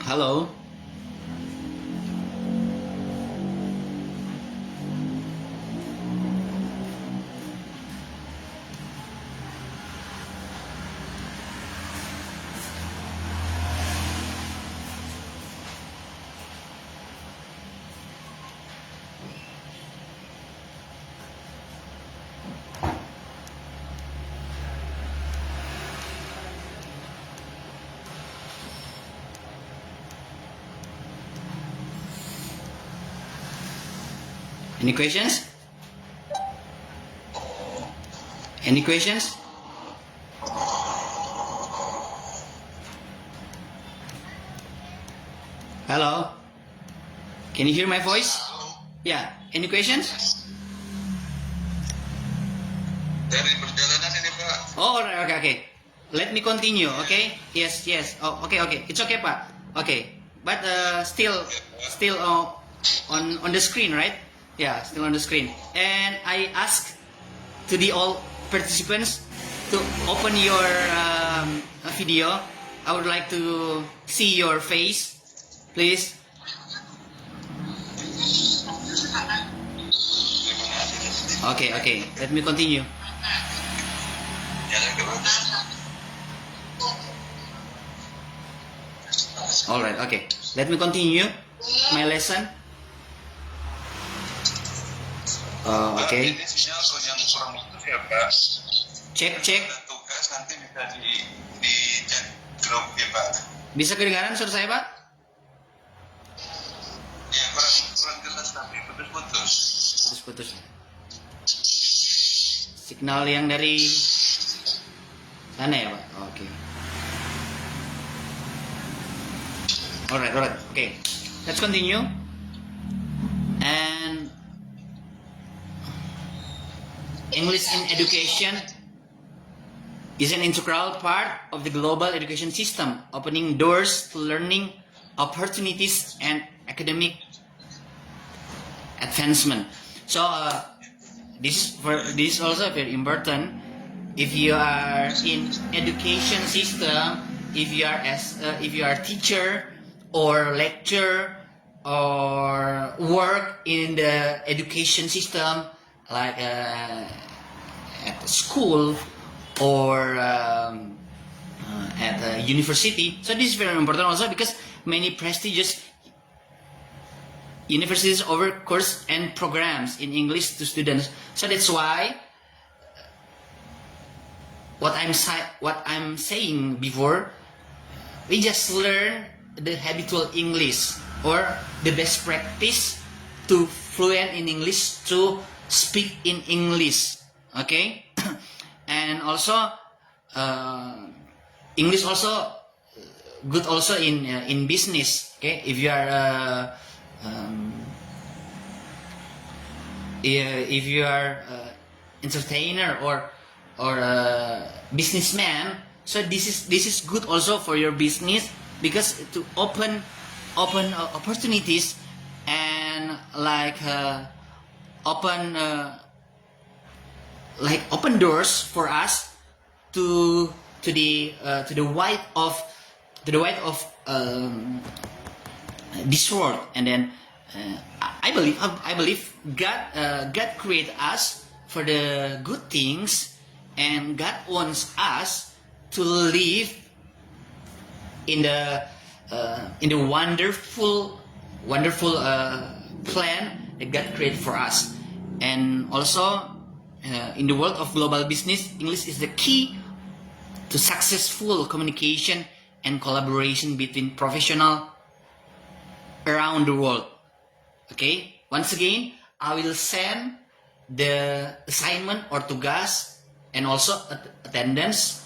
Hello. Any questions? Any questions? Hello. Can you hear my voice? Yeah. Any questions? Dari perjalanan ini Pak. Oh, alright, okay. Let me continue, okay? Yes. Oh, okay. It's okay, Pak. Okay, but still on the screen, right? Yeah, still on the screen. And I ask to the all participants to open your video. I would like to see your face, please. Okay. Let me continue. Jalan dulu. Alright, okay. Let me continue my lesson. Okay. Ini sinyal yang kurang putus ya Pak. Cek. Ada tugas nanti bisa di chat grup ya Pak. Bisa kedengaran suara saya, Pak? Ya kurang jelas tapi putus-putus. Putus. Signal yang dari sana ya, Pak? Oke. Alright. Okay. Let's continue. And English in education is an integral part of the global education system, opening doors to learning opportunities and academic advancement. So this is also very important. If you are in education system, if you are teacher or lecturer or work in the education system, like at the school or at the university. So this is very important also because many prestigious universities offer course and programs in English to students. So that's why what I'm saying before, we just learn the habitual English or the best practice to fluent in English, to speak in English, okay? And also English also good also in business, okay? If you are entertainer or businessman, so this is good also for your business because to open opportunities and open doors for us to the wide of this world. And then I believe God created us for the good things, and God wants us to live in the wonderful plan that God created for us. And also in the world of global business, English is the key to successful communication and collaboration between professionals around the world. Okay, once again, I will send the assignment or tugas and also attendance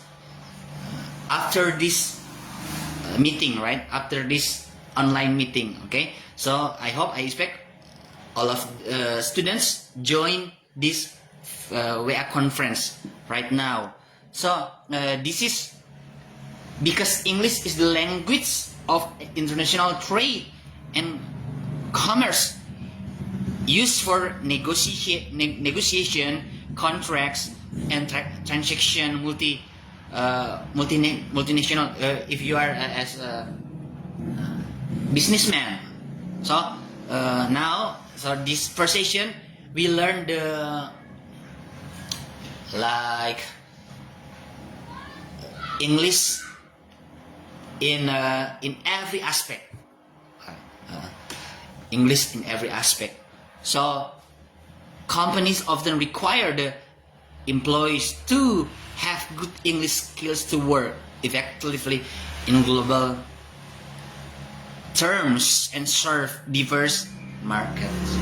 after this meeting, right? After this online meeting, okay? So I expect all of students join this WA conference right now. So this is because English is the language of international trade and commerce, used for negotiation, contracts, and transaction multinational. If you are as businessman. So now, so this first session we learn the like English in every aspect. English in every aspect. So companies often require the employees to have good English skills to work effectively in global terms and serve diverse markets.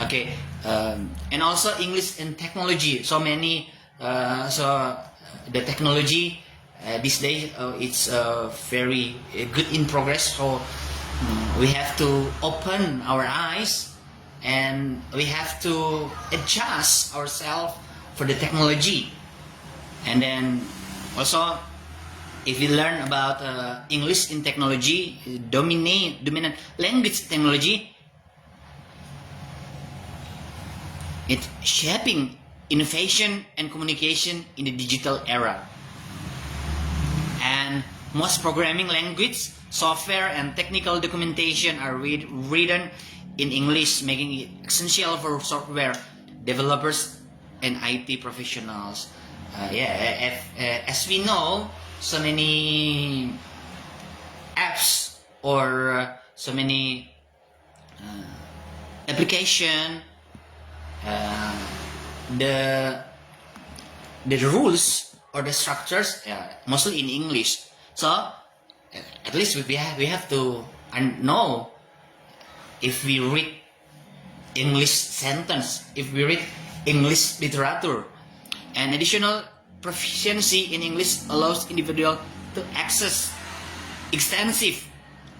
Okay, and also English and technology. So many, so the technology these days it's very good in progress. So we have to open our eyes and we have to adjust ourselves for the technology. And then also, if we learn about English in technology, dominant language technology, it's shaping innovation and communication in the digital era. And most programming language, software, and technical documentation are written in English, making it essential for software developers and IT professionals. As we know, so many apps or so many application, the rules or the structures mostly in English. So at least we have to know if we read English sentence, if we read English literature. And additional proficiency in English allows individuals to access extensive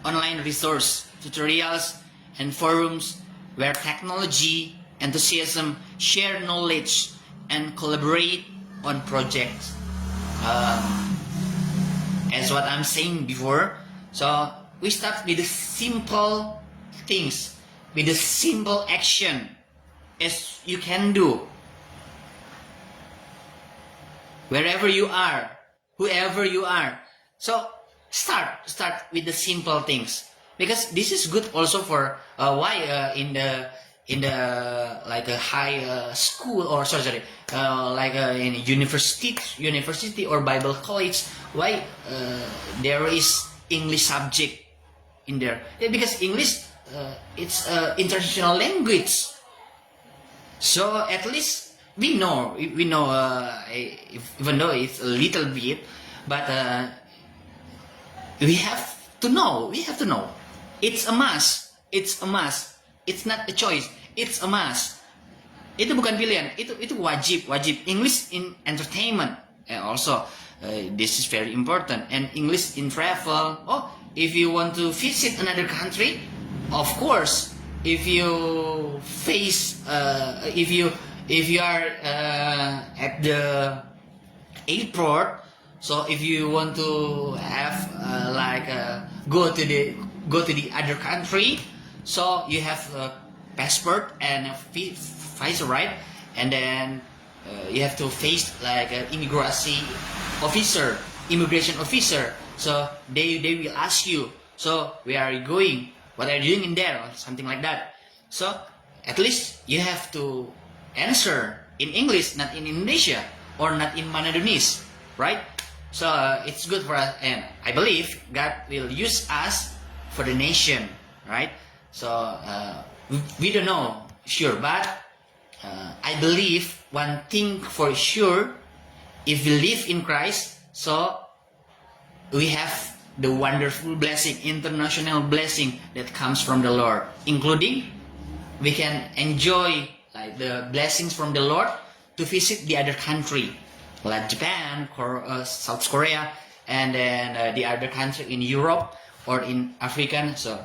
online resource, tutorials, and forums where technology enthusiasm share knowledge and collaborate on projects. As what I'm saying before, so we start with the simple things, with the simple action as you can do. Wherever you are, whoever you are. So start with the simple things, because this is good also for why in the like a high school or like in university or Bible college, why there is English subject in there? Because English it's international language. So at least we know even though it's a little bit, but we have to know. It's a must. It's not a choice. It's a must. Itu bukan pilihan. Itu wajib. English in entertainment. Also, this is very important. And English in travel. Oh, if you want to visit another country, of course. If you are at the airport, so if you want to have go to the other country, so you have a passport and a visa, right? And then you have to face like an immigration officer. So they will ask you, so where are you going? What are you doing in there? Or something like that. So at least you have to answer in English, not in Indonesia or not in Manadonese, right? So it's good for us, and I believe God will use us for the nation, right? So we don't know sure, but I believe one thing for sure: if we live in Christ, so we have the wonderful blessing, international blessing that comes from the Lord, including we can enjoy like the blessings from the Lord to visit the other country, like Japan, South Korea, and then the other country in Europe or in Africa. So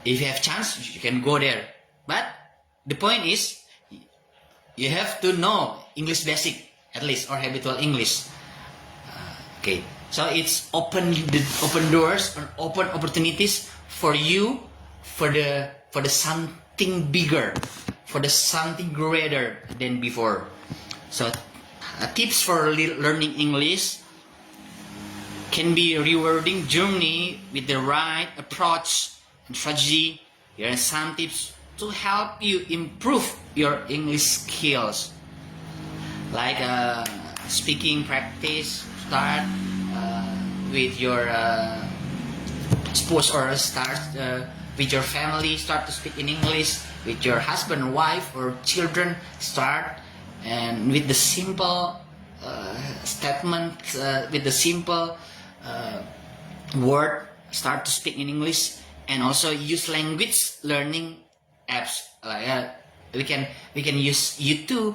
if you have chance, you can go there. But the point is, you have to know English basic at least, or habitual English. Okay, so it's open doors and open opportunities for you for the something bigger, for the something greater than before. So tips for learning English: can be a rewarding journey with the right approach and strategy. Here are some tips to help you improve your English skills, like speaking practice. Start with your spouse, or start with your family. Start to speak in English with your husband, wife, or children. Start and with the simple statement, with the simple word. Start to speak in English, and also use language learning apps. Like we can use YouTube,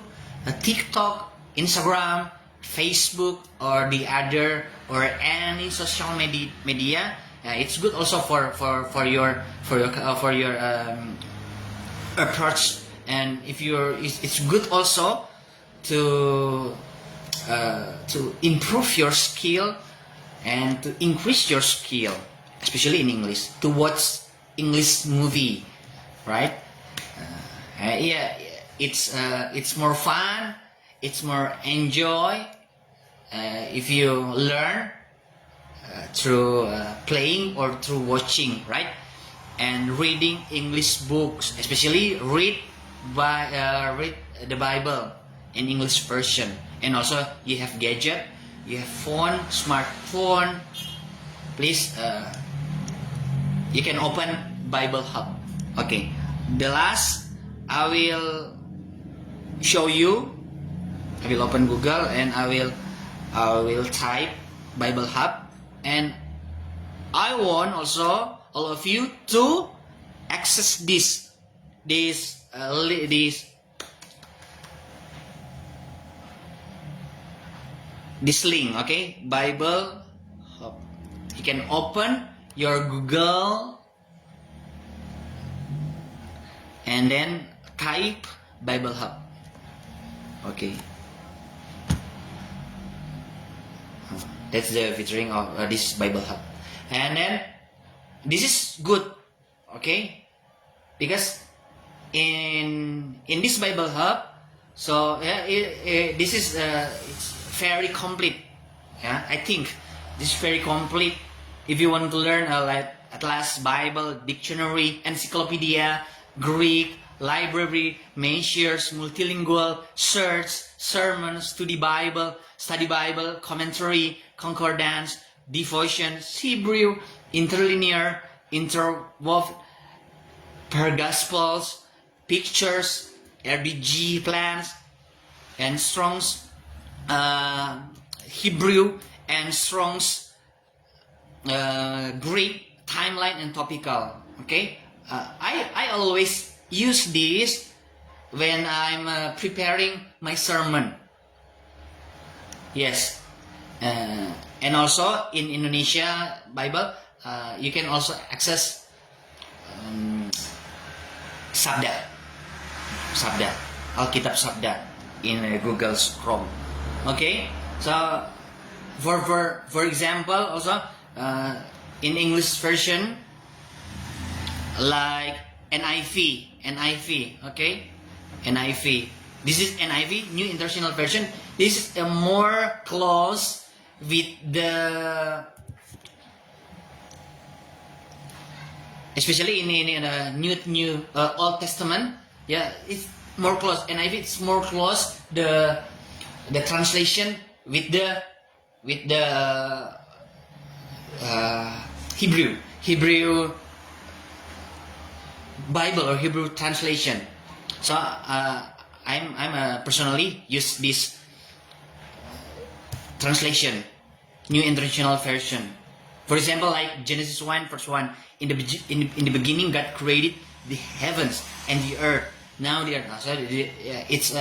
TikTok, Instagram, Facebook, or the other, or any social media. It's good also for your approach, and if it's good also to improve your skill and to increase your skill, especially in English. To watch English movie, right? Yeah, it's more fun. It's more enjoy if you learn through playing or through watching, right? And reading English books, especially read the Bible in English version. And also you have gadget, you have phone, smartphone. Please, you can open Bible Hub. Okay, the last I will show you. I will open Google and I will type Bible Hub, and I want also all of you to access this link. Okay, Bible Hub. You can open your Google and then type Bible Hub. Okay, that's the featuring of this Bible Hub. And then this is good, okay, because in this Bible Hub, so yeah, this is it's very complete. Yeah, I think this is very complete. If you want to learn like Atlas, Bible, Dictionary, Encyclopedia, Greek, Library, Measures, Multilingual, Search, Sermons, Study Bible, Commentary, Concordance, Devotions, Hebrew, Interlinear, Interwoven, Per Gospels, Pictures, RBG plans, and Strong's Hebrew, and Strong's Greek, timeline and topical. Okay, I always use this when I'm preparing my sermon. Yes, and also in Indonesia Bible, you can also access Sabda, Alkitab Sabda in Google Chrome. Okay, so for example, also in English version like NIV, okay, NIV. This is NIV, New International Version. This is a more close with the, especially in New Old Testament. Yeah, it's more close. NIV, it's more close the translation with the Hebrew Bible or Hebrew translation. So I'm personally use this translation, New International Version. For example, like Genesis 1 verse 1, in the beginning God created the heavens and the earth. Now the earth, so it's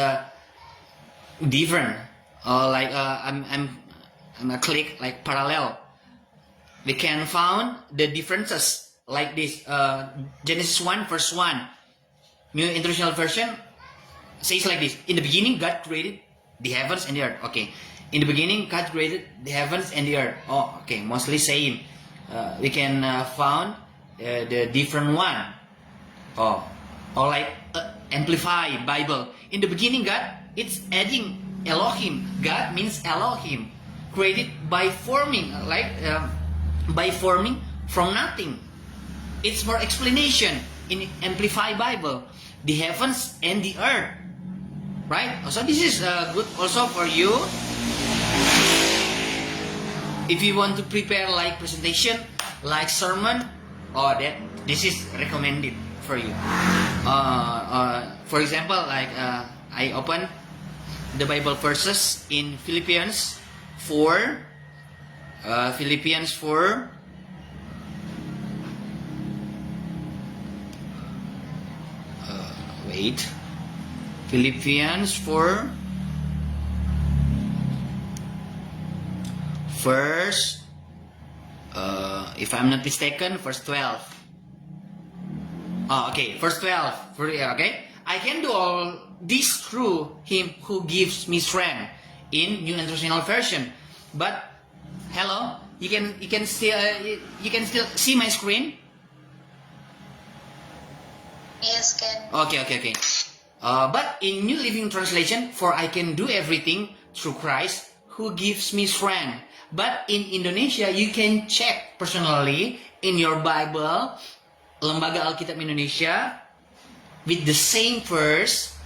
different. Like I'm a click like parallel. We can found the differences like this. Genesis 1 verse 1, New International Version says like this: in the beginning God created the heavens and the earth. Okay, in the beginning God created the heavens and the earth. Oh, okay, mostly saying we can found the different one. Oh, or like Amplify Bible. In the beginning God, it's adding Elohim. God means Elohim. created by forming, by forming from nothing. It's more explanation in Amplified Bible. The heavens and the earth. Right? So this is good also for you. If you want to prepare like presentation, like sermon, this is recommended for you. For example, I open the Bible verses in Philippians 4. Philippians 4. Philippians 4. Verse, if I'm not mistaken, verse 12. Verse 12. Okay, I can do all this through Him who gives me strength. In New International Version. But hello, you can still see my screen. Yes, can. Okay. But in New Living Translation, for I can do everything through Christ who gives me strength. But in Indonesia, you can check personally in your Bible, Lembaga Alkitab Indonesia, with the same verse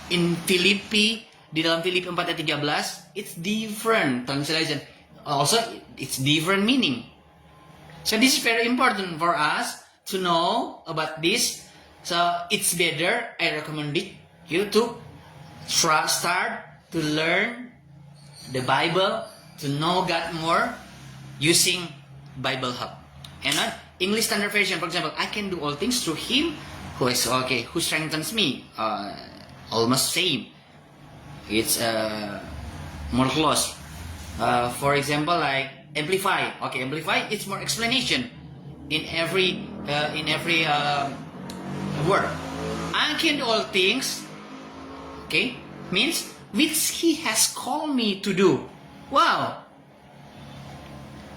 in Filipi, di dalam Filipi 4 ayat 13, it's different translation. Also, it's different meaning. So this is very important for us to know about this. So it's better, I recommend you to start to learn the Bible, to know God more using Bible Hub. And English Standard Version, for example, I can do all things through Him who strengthens me. Almost same. It's more close. For example, like Amplify. Amplify. It's more explanation in every word. I can do all things. Okay, means which He has called me to do. Wow.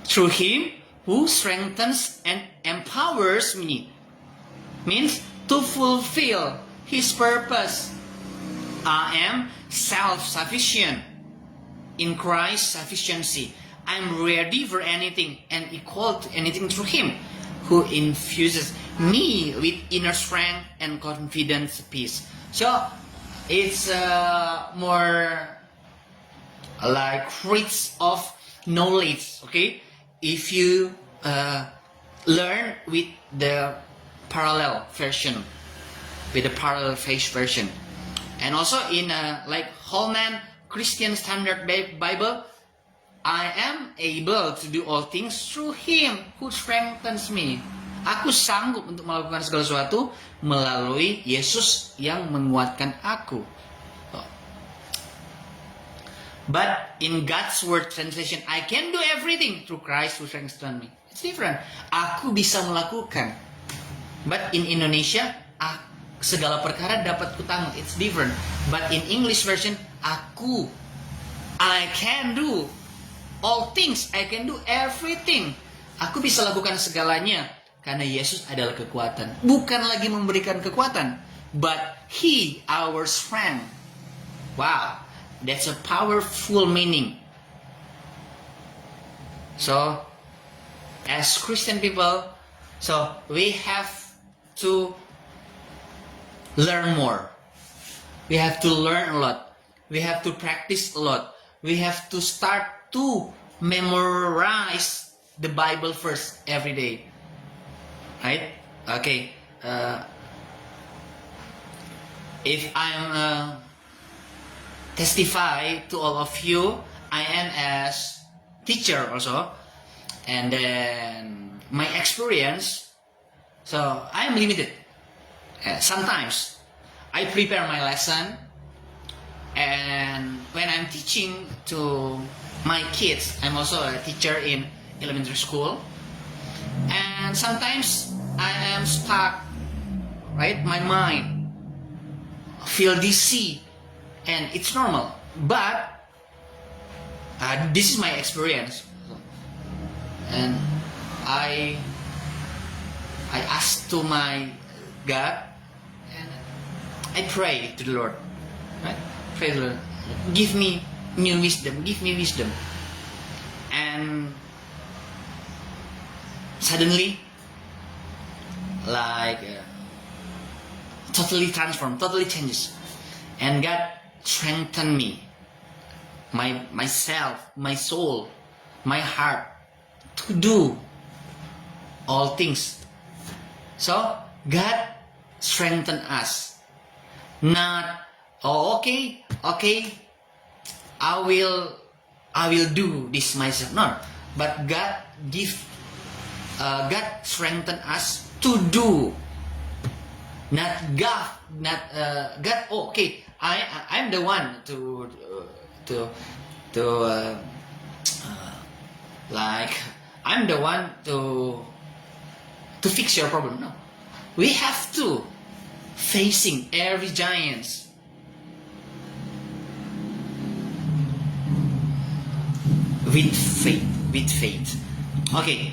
Through Him who strengthens and empowers me. Means to fulfill His purpose. I am self-sufficient in Christ's sufficiency. I'm ready for anything and equal to anything through Him who infuses me with inner strength and confidence, peace. So it's more like rich of knowledge. Okay, if you learn with the parallel version, and also in like Holman Christian Standard Bible, I am able to do all things through Him who strengthens me. Aku sanggup untuk melakukan segala sesuatu melalui Yesus yang menguatkan aku. But in God's Word translation, I can do everything through Christ who strengthens me. It's different. Aku bisa melakukan. But in Indonesia, segala perkara dapat kutanggung. It's different. But in English version, I can do all things. I can do everything. Aku bisa lakukan segalanya. Karena Yesus adalah kekuatan. Bukan lagi memberikan kekuatan. But He, our strength. Wow. That's a powerful meaning. So, as Christian people, so we have to learn more. We have to learn a lot. We have to practice a lot. We have to start to memorize the Bible first every day. Right? Okay. If I'm testify to all of you, I am as teacher also, and then my experience. So I am limited. Sometimes I prepare my lesson, and when I'm teaching to my kids, I'm also a teacher in elementary school. And sometimes I am stuck, right? My mind feel dizzy, and it's normal. But this is my experience, and I ask to my God, and I pray to the Lord, right? Pray to the Lord, give me new wisdom, give me wisdom. and suddenly, like totally transformed, totally changes, and God strengthened me, myself, my soul, my heart, to do all things. So God strengthened us. Not, oh, okay, I will do this myself. No, but God strengthened us to do. Not God, God. Oh, okay, I'm the one to like I'm the one to fix your problem. No, we have to facing every giants with faith. Okay,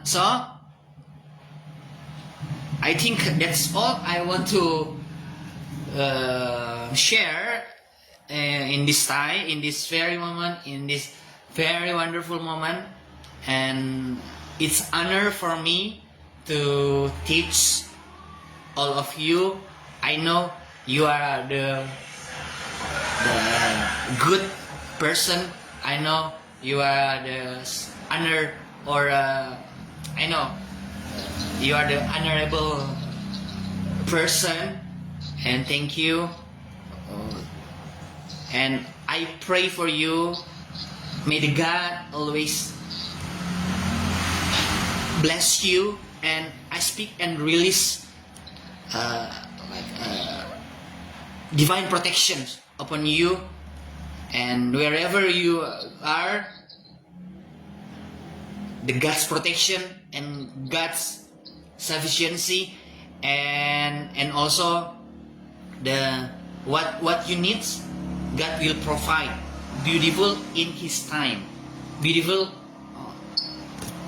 so I think that's all I want to share in this time, in this very moment, in this very wonderful moment, and it's honor for me to teach all of you. I know you are the good person. I know you are the honor, or I know you are the honorable person, and thank you. And I pray for you. May the God always bless you, and I speak and release divine protection upon you, and wherever you are, the God's protection and God's sufficiency, and also the what you need, God will provide. Beautiful in His time, beautiful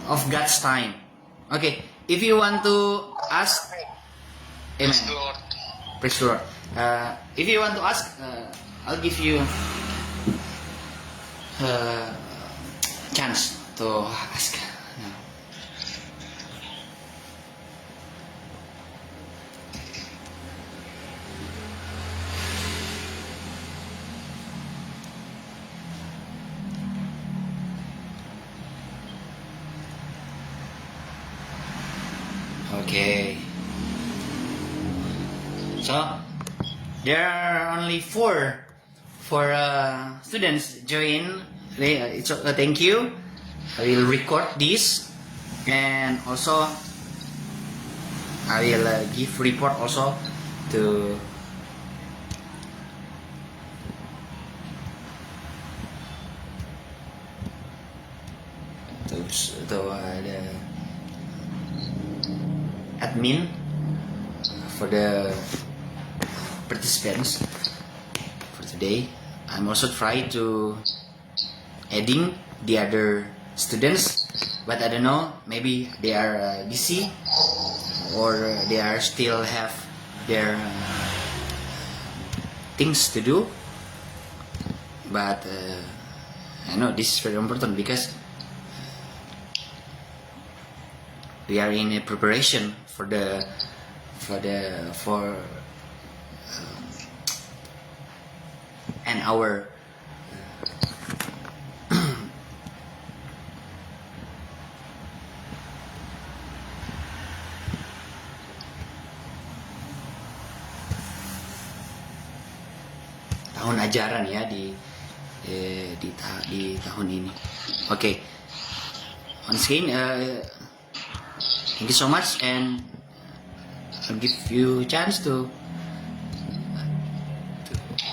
of God's time. Okay, if you want to ask, amen. Lord. Praise the Lord. If you want to ask, I'll give you chance to ask. Okay. So there are only four students join. Thank you. I will record this, and also I will give report also to the admin for the participants for today. I'm also trying to adding the other students, but I don't know, maybe they are busy, or they are still have their things to do. But I know this is very important because we are in a preparation for an hour tahun ajaran ya di tahun ini. Okay. Once again, thank you so much, and I'll give you a chance to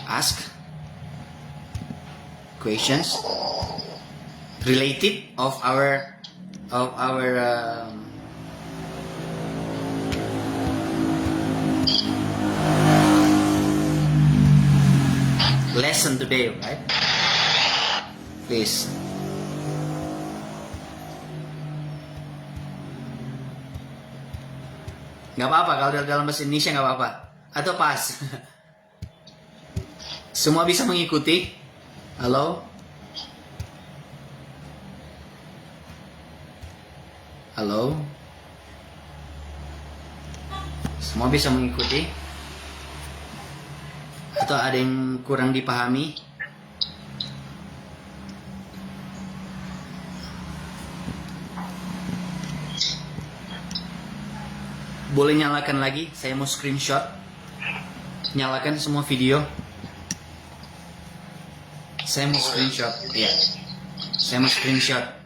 ask questions related of our lesson today, right? Please. Nggak apa-apa kalau dalam bahasa Indonesia, nggak apa-apa, atau pas. Semua bisa mengikuti. Halo. Halo? Semua bisa mengikuti? Atau ada yang kurang dipahami? Boleh nyalakan lagi, saya mau screenshot. Nyalakan semua video. Saya mau screenshot, ya. Saya mau screenshot.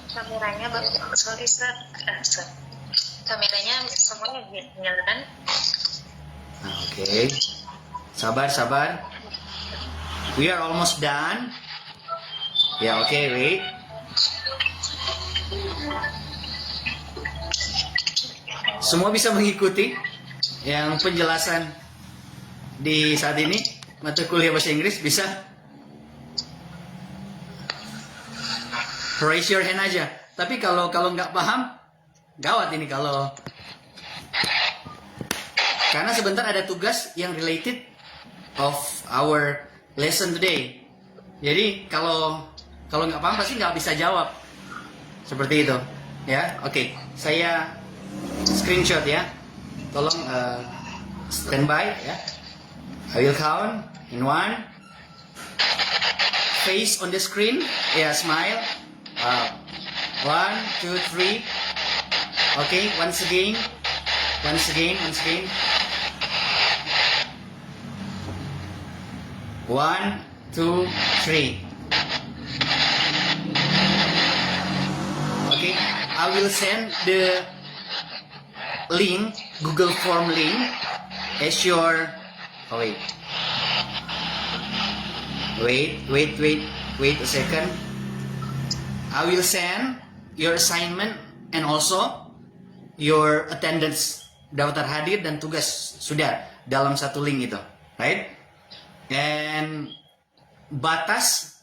Kameranya sorry sir. Kameranya semuanya nyalakan. Oke. Sabar. We are almost done. Ya, oke, wait. Semua bisa mengikuti yang penjelasan di saat ini mata kuliah bahasa Inggris bisa raise your hand aja. Tapi kalau nggak paham, gawat ini kalau karena sebentar ada tugas yang related of our lesson today. Jadi kalau nggak paham pasti nggak bisa jawab seperti itu, ya. Oke, saya screenshot ya. Tolong standby ya. I will count in 1. Face on the screen, ya, smile. 1, 2, 3. Okay, once again. 1, 2, 3. Okay, I will send the link, Google Form link, as your. Oh wait a second. I will send your assignment and also your attendance, daftar hadir dan tugas sudah dalam satu link itu, right? And batas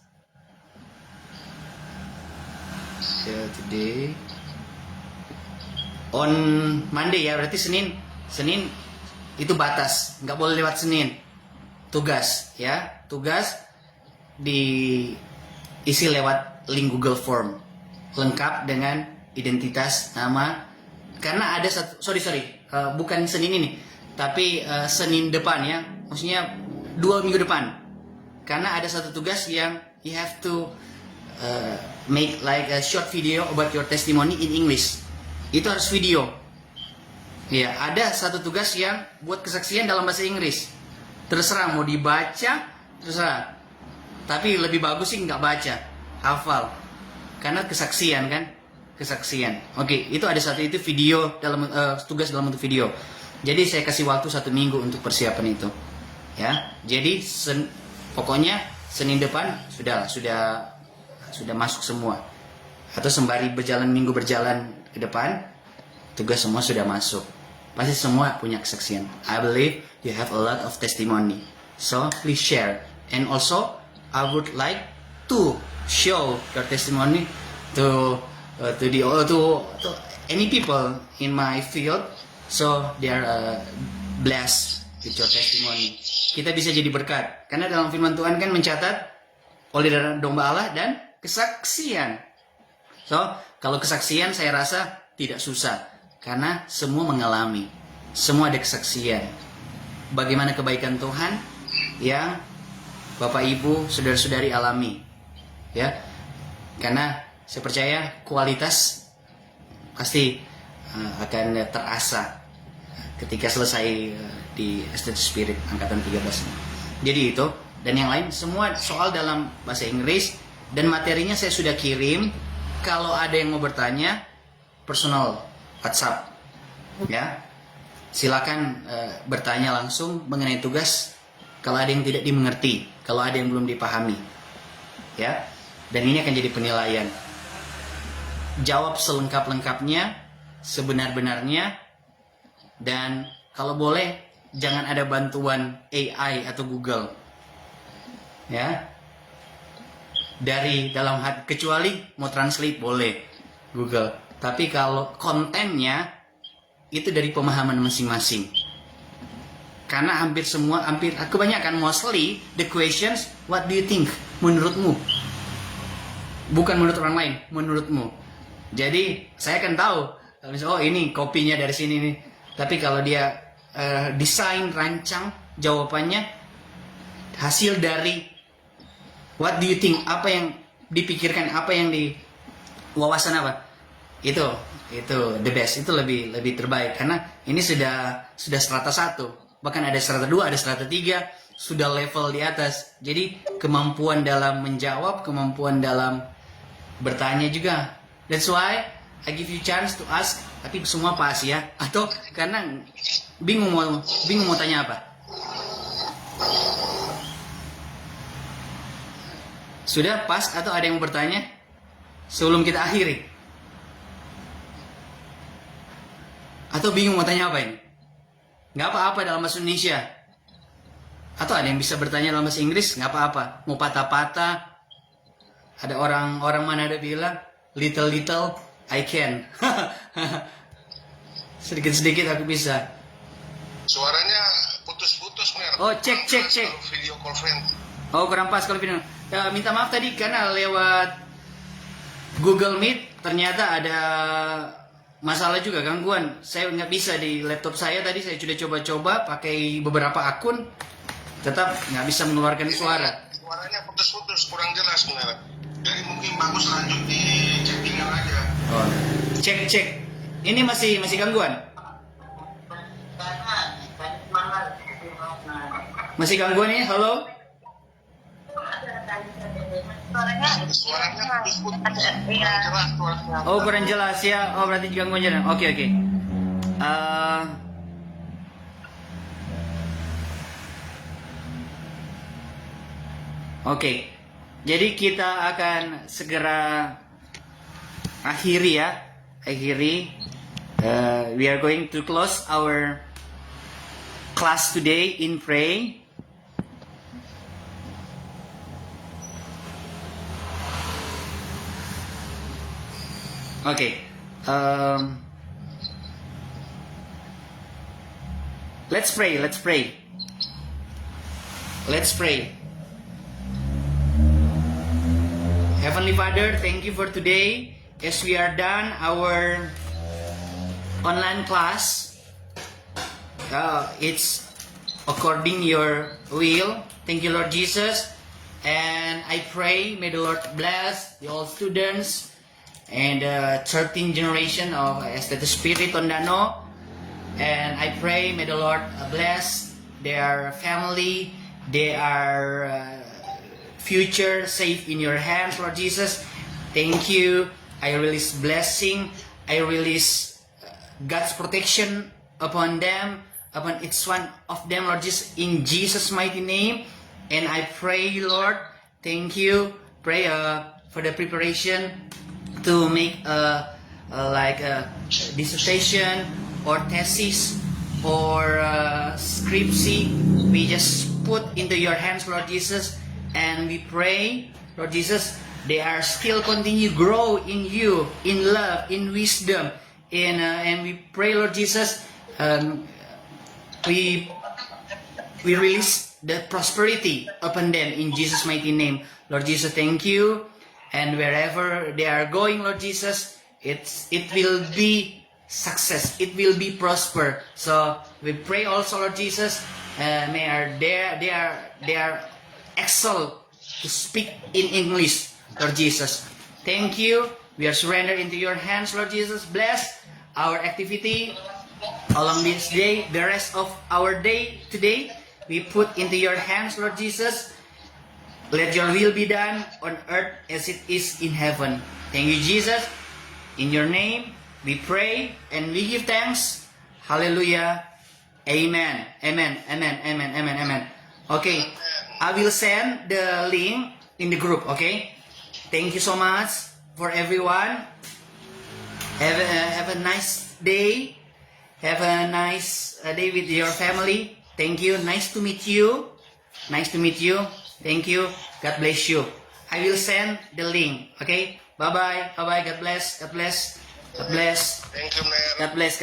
today on Monday ya, berarti Senin itu batas, nggak boleh lewat Senin. Tugas ya, tugas diisi lewat link Google Form lengkap dengan identitas, nama. Karena ada satu, bukan Senin ini, tapi Senin depan ya, maksudnya 2 minggu depan. Karena ada satu tugas yang you have to make like a short video about your testimony in English. Itu harus video. Ya, ada satu tugas yang buat kesaksian dalam bahasa Inggris. Terserah mau dibaca, terserah. Tapi lebih bagus sih nggak baca, hafal. Karena kesaksian kan, kesaksian. Oke, itu ada satu itu video dalam tugas dalam bentuk video. Jadi saya kasih waktu 1 minggu untuk persiapan itu. Ya, jadi pokoknya Senin depan sudah masuk semua. Atau sembari minggu berjalan ke depan, tugas semua sudah masuk. Pasti semua punya kesaksian. I believe you have a lot of testimony. So please share. And also I would like to show your testimony to any people in my field, so they are blessed with your testimony. Kita bisa jadi berkat karena dalam firman Tuhan kan mencatat oleh darah domba Allah dan kesaksian. So kalau kesaksian saya rasa tidak susah karena semua mengalami, semua ada kesaksian bagaimana kebaikan Tuhan yang Bapak Ibu saudara-saudari alami, ya. Karena saya percaya kualitas pasti akan terasa ketika selesai di Estate Spirit angkatan 13. Jadi itu dan yang lain semua soal dalam bahasa Inggris dan materinya saya sudah kirim. Kalau ada yang mau bertanya, personal WhatsApp, ya. Silakan bertanya langsung mengenai tugas. Kalau ada yang tidak dimengerti, kalau ada yang belum dipahami, ya. Dan ini akan jadi penilaian. Jawab selengkap-lengkapnya, sebenar-benarnya, dan kalau boleh jangan ada bantuan AI atau Google, ya. Dari dalam hati, kecuali mau translate boleh Google. Tapi kalau kontennya itu dari pemahaman masing-masing. Karena kebanyakan mostly the questions, what do you think? Menurutmu. Bukan menurut orang lain, menurutmu. Jadi saya kan tahu, kalau misalnya, oh ini kopinya dari sini nih. Tapi kalau dia desain, rancang jawabannya hasil dari what do you think, apa yang dipikirkan, apa yang di wawasan apa, itu the best, itu lebih terbaik, karena ini sudah strata 1, bahkan ada strata 2, ada strata 3, sudah level di atas. Jadi kemampuan dalam menjawab, kemampuan dalam bertanya juga. That's why I give you chance to ask, tapi semua pas ya, atau karena bingung mau tanya apa. Sudah pas atau ada yang mau bertanya sebelum kita akhiri? Atau bingung mau tanya apa ini? Nggak apa-apa dalam bahasa Indonesia. Atau ada yang bisa bertanya dalam bahasa Inggris? Nggak apa-apa. Mau patah-patah. Ada orang Manado bilang, little I can. Sedikit-sedikit aku bisa. Suaranya putus-putus, Mer. Oh, cek. Kalau video call friend. Oh, kurang pas kalau video. Ya, minta maaf tadi karena lewat Google Meet ternyata ada masalah juga, gangguan. Saya nggak bisa di laptop saya, tadi saya sudah coba-coba pakai beberapa akun, tetap nggak bisa mengeluarkan suara. Suaranya putus-putus, kurang jelas, Mer. Jadi mungkin bagus lanjut di chattingan aja. Oh, cek. Ini masih gangguan? Masih gangguan ini? Halo? Suaranya putus-putus, kurang jelas suaranya. Oh, kurang jelas ya. Oh, berarti gangguan jalan. Oke. Oke. Jadi kita akan segera akhiri. We are going to close our class today in pray. Okay. Let's pray. Heavenly Father, thank you for today. As we are done our online class, it's according your will. Thank you, Lord Jesus. And I pray, may the Lord bless the all students and 13th generation of Estete Spirit Tondano. And I pray, may the Lord bless their family, their future safe in your hands, Lord Jesus. Thank you. I release blessing. I release God's protection upon them, upon each one of them, Lord Jesus, in Jesus' mighty name. And I pray, Lord, thank you. Pray for the preparation to make like a dissertation or thesis or scriptsy. We just put into your hands, Lord Jesus, and we pray, Lord Jesus, they are still continue grow in you, in love, in wisdom, and we pray, Lord Jesus, we release the prosperity upon them in Jesus' mighty name. Lord Jesus, thank you. And wherever they are going, Lord Jesus, it will be success. It will be prosper. So we pray also, Lord Jesus, may they are excel to speak in English, Lord Jesus. Thank you. We are surrendered into your hands, Lord Jesus. Bless our activity along this day, the rest of our day today. We put into your hands, Lord Jesus. Let your will be done on earth as it is in heaven. Thank you, Jesus. In your name, we pray and we give thanks. Hallelujah. Amen. Okay. I will send the link in the group, okay? Thank you so much for everyone. Have a nice day. Have a nice day with your family. Thank you. Nice to meet you. Thank you. God bless you. I will send the link. Okay? Bye-bye. God bless. Thank you, Mer. God bless.